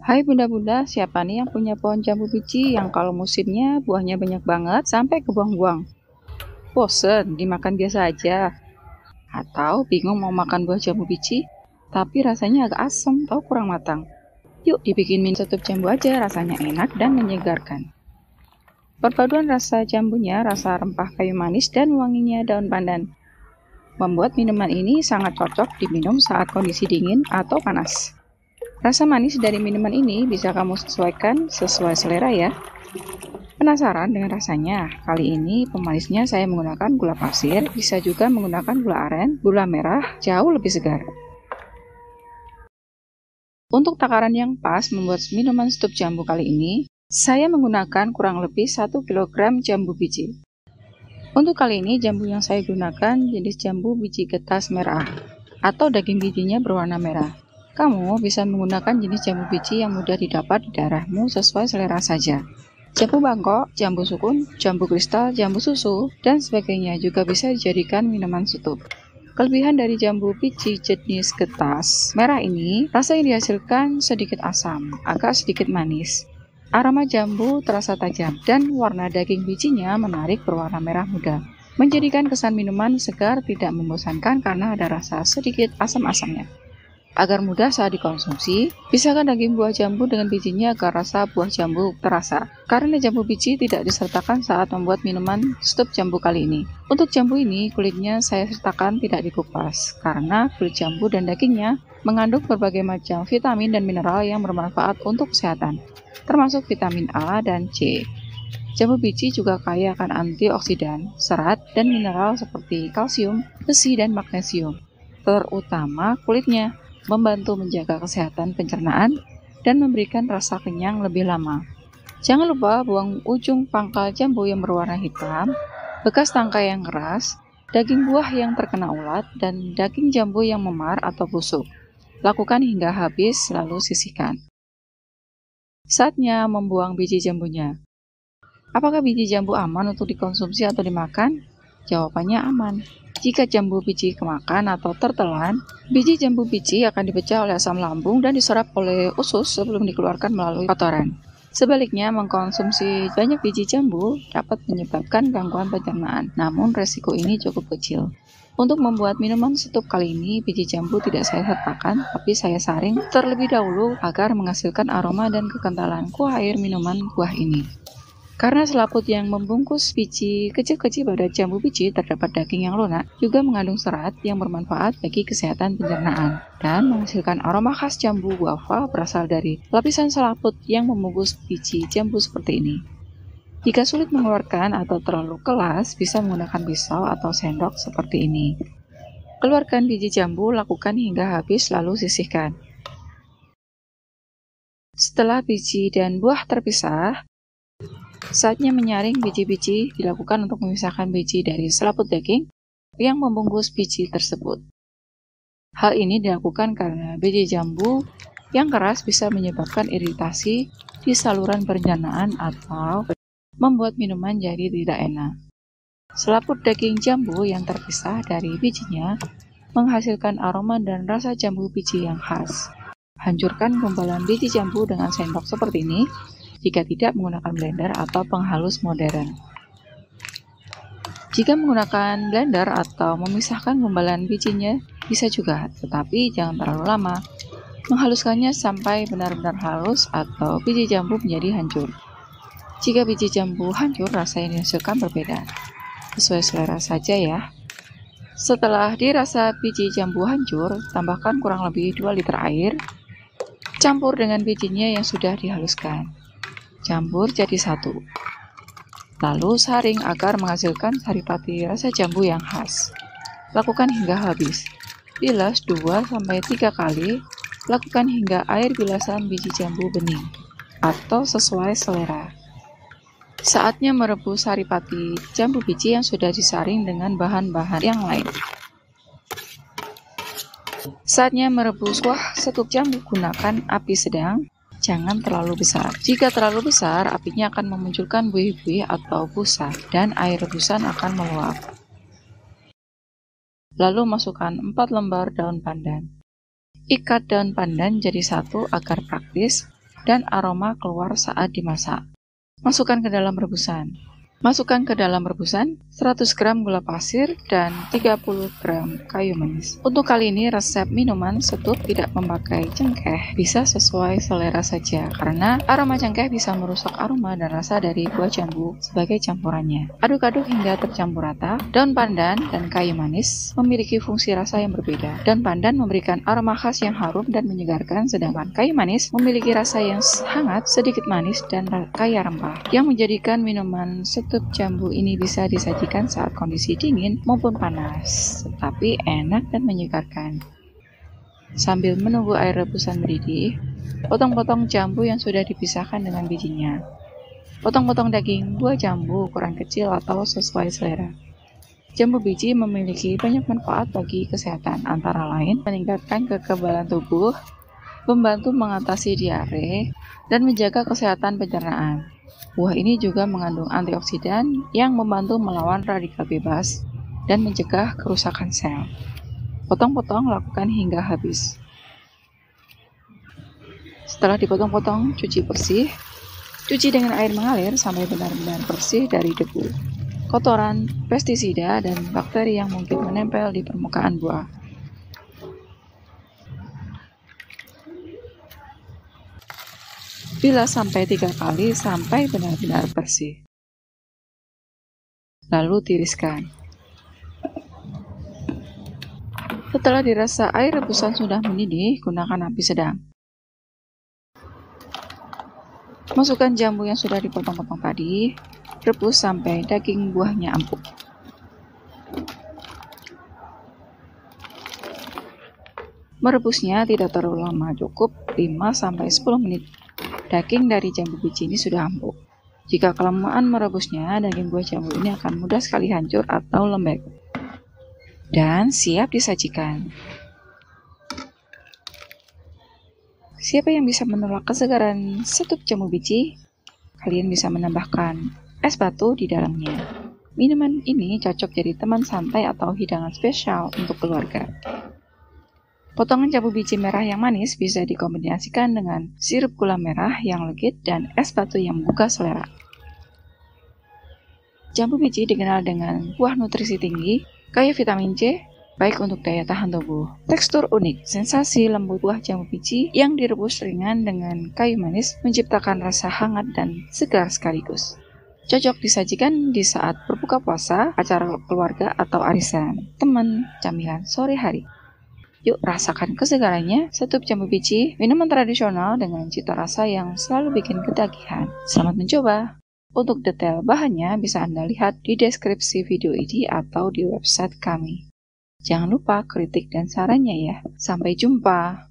Hai bunda-bunda, siapa nih yang punya pohon jambu biji yang kalau musimnya buahnya banyak banget sampai kebuang-buang? Bosen dimakan biasa aja? Atau bingung mau makan buah jambu biji, tapi rasanya agak asam atau kurang matang? Yuk dibikin mie tutup jambu aja, rasanya enak dan menyegarkan. Perpaduan rasa jambunya, rasa rempah kayu manis dan wanginya daun pandan membuat minuman ini sangat cocok diminum saat kondisi dingin atau panas. Rasa manis dari minuman ini bisa kamu sesuaikan sesuai selera ya. Penasaran dengan rasanya? Kali ini pemanisnya saya menggunakan gula pasir, bisa juga menggunakan gula aren, gula merah, jauh lebih segar. Untuk takaran yang pas membuat minuman stup jambu kali ini, saya menggunakan kurang lebih 1 kg jambu biji. Untuk kali ini jambu yang saya gunakan jenis jambu biji getas merah atau daging bijinya berwarna merah. Kamu bisa menggunakan jenis jambu biji yang mudah didapat di daerahmu sesuai selera saja. Jambu bangkok, jambu sukun, jambu kristal, jambu susu, dan sebagainya juga bisa dijadikan minuman stup. Kelebihan dari jambu biji jenis getas merah ini, rasa yang dihasilkan sedikit asam, agak sedikit manis. Aroma jambu terasa tajam, dan warna daging bijinya menarik berwarna merah muda, menjadikan kesan minuman segar tidak membosankan karena ada rasa sedikit asam-asamnya. Agar mudah saat dikonsumsi, pisahkan daging buah jambu dengan bijinya agar rasa buah jambu terasa. Karena jambu biji tidak disertakan saat membuat minuman stup jambu kali ini. Untuk jambu ini, kulitnya saya sertakan tidak dikupas, karena kulit jambu dan dagingnya mengandung berbagai macam vitamin dan mineral yang bermanfaat untuk kesehatan, termasuk vitamin A dan C. Jambu biji juga kaya akan antioksidan, serat, dan mineral seperti kalsium, besi, dan magnesium. Terutama kulitnya, membantu menjaga kesehatan pencernaan dan memberikan rasa kenyang lebih lama. Jangan lupa buang ujung pangkal jambu yang berwarna hitam, bekas tangkai yang keras, daging buah yang terkena ulat, dan daging jambu yang memar atau busuk. Lakukan hingga habis lalu sisihkan. Saatnya membuang biji jambunya. Apakah biji jambu aman untuk dikonsumsi atau dimakan? Jawabannya aman. Jika jambu biji kemakan atau tertelan, biji jambu biji akan dipecah oleh asam lambung dan diserap oleh usus sebelum dikeluarkan melalui kotoran. Sebaliknya, mengkonsumsi banyak biji jambu dapat menyebabkan gangguan pencernaan, namun resiko ini cukup kecil. Untuk membuat minuman stup kali ini, biji jambu tidak saya sertakan, tapi saya saring terlebih dahulu agar menghasilkan aroma dan kekentalan kuah air minuman buah ini. Karena selaput yang membungkus biji kecil-kecil pada jambu biji terdapat daging yang lunak, juga mengandung serat yang bermanfaat bagi kesehatan pencernaan, dan menghasilkan aroma khas jambu guava berasal dari lapisan selaput yang membungkus biji jambu seperti ini. Jika sulit mengeluarkan atau terlalu keras, bisa menggunakan pisau atau sendok seperti ini. Keluarkan biji jambu, lakukan hingga habis lalu sisihkan. Setelah biji dan buah terpisah, saatnya menyaring biji-biji dilakukan untuk memisahkan biji dari selaput daging yang membungkus biji tersebut. Hal ini dilakukan karena biji jambu yang keras bisa menyebabkan iritasi di saluran pencernaan atau membuat minuman jadi tidak enak. Selaput daging jambu yang terpisah dari bijinya menghasilkan aroma dan rasa jambu biji yang khas. Hancurkan gumpalan biji jambu dengan sendok seperti ini, jika tidak menggunakan blender atau penghalus modern. Jika menggunakan blender atau memisahkan gumpalan bijinya, bisa juga, tetapi jangan terlalu lama. Menghaluskannya sampai benar-benar halus atau biji jambu menjadi hancur. Jika biji jambu hancur, rasa yang dihasilkan berbeda. Sesuai selera saja ya. Setelah dirasa biji jambu hancur, tambahkan kurang lebih 2 liter air. Campur dengan bijinya yang sudah dihaluskan. Campur jadi satu. Lalu saring agar menghasilkan saripati rasa jambu yang khas. Lakukan hingga habis. Bilas 2-3 kali. Lakukan hingga air bilasan biji jambu bening atau sesuai selera. Saatnya merebus saripati jambu biji yang sudah disaring dengan bahan-bahan yang lain. Saatnya merebus kuah stup jambu, gunakan api sedang. Jangan terlalu besar. Jika terlalu besar, apinya akan memunculkan buih-buih atau busa, dan air rebusan akan meluap. Lalu masukkan 4 lembar daun pandan. Ikat daun pandan jadi satu agar praktis. dan aroma keluar saat dimasak. Masukkan ke dalam rebusan. Masukkan ke dalam rebusan 100 gram gula pasir dan 30 gram kayu manis. Untuk kali ini resep minuman setup tidak memakai cengkeh, bisa sesuai selera saja karena aroma cengkeh bisa merusak aroma dan rasa dari buah jambu sebagai campurannya. Aduk-aduk hingga tercampur rata. Daun pandan dan kayu manis memiliki fungsi rasa yang berbeda. Daun pandan memberikan aroma khas yang harum dan menyegarkan, sedangkan kayu manis memiliki rasa yang hangat, sedikit manis dan kaya rempah, yang menjadikan minuman setup jambu ini bisa disajikan saat kondisi dingin maupun panas, tetapi enak dan menyegarkan. Sambil menunggu air rebusan mendidih, potong-potong jambu yang sudah dipisahkan dengan bijinya. Potong-potong daging buah jambu ukuran kecil atau sesuai selera. Jambu biji memiliki banyak manfaat bagi kesehatan, antara lain meningkatkan kekebalan tubuh, membantu mengatasi diare, dan menjaga kesehatan pencernaan. Buah ini juga mengandung antioksidan yang membantu melawan radikal bebas dan mencegah kerusakan sel. Potong-potong lakukan hingga habis. Setelah dipotong-potong, cuci bersih. Cuci dengan air mengalir sampai benar-benar bersih dari debu, kotoran, pestisida, dan bakteri yang mungkin menempel di permukaan buah. Bilas sampai 3 kali sampai benar-benar bersih. Lalu tiriskan. Setelah dirasa air rebusan sudah mendidih, gunakan api sedang. Masukkan jambu yang sudah dipotong-potong tadi, rebus sampai daging buahnya empuk. Merebusnya tidak terlalu lama, cukup 5-10 menit. Daging dari jambu biji ini sudah empuk. Jika kelamaan merebusnya, daging buah jambu ini akan mudah sekali hancur atau lembek. Dan siap disajikan. Siapa yang bisa menolak kesegaran setup jambu biji? Kalian bisa menambahkan es batu di dalamnya. Minuman ini cocok jadi teman santai atau hidangan spesial untuk keluarga. Potongan jambu biji merah yang manis bisa dikombinasikan dengan sirup gula merah yang legit dan es batu yang membuka selera. Jambu biji dikenal dengan buah nutrisi tinggi, kaya vitamin C, baik untuk daya tahan tubuh. Tekstur unik, sensasi lembut buah jambu biji yang direbus ringan dengan kayu manis menciptakan rasa hangat dan segar sekaligus. Cocok disajikan di saat berbuka puasa, acara keluarga atau arisan teman, camilan sore hari. Yuk rasakan kesegarannya, setup jambu biji, minuman tradisional dengan cita rasa yang selalu bikin ketagihan. Selamat mencoba! Untuk detail bahannya bisa Anda lihat di deskripsi video ini atau di website kami. Jangan lupa kritik dan sarannya ya. Sampai jumpa!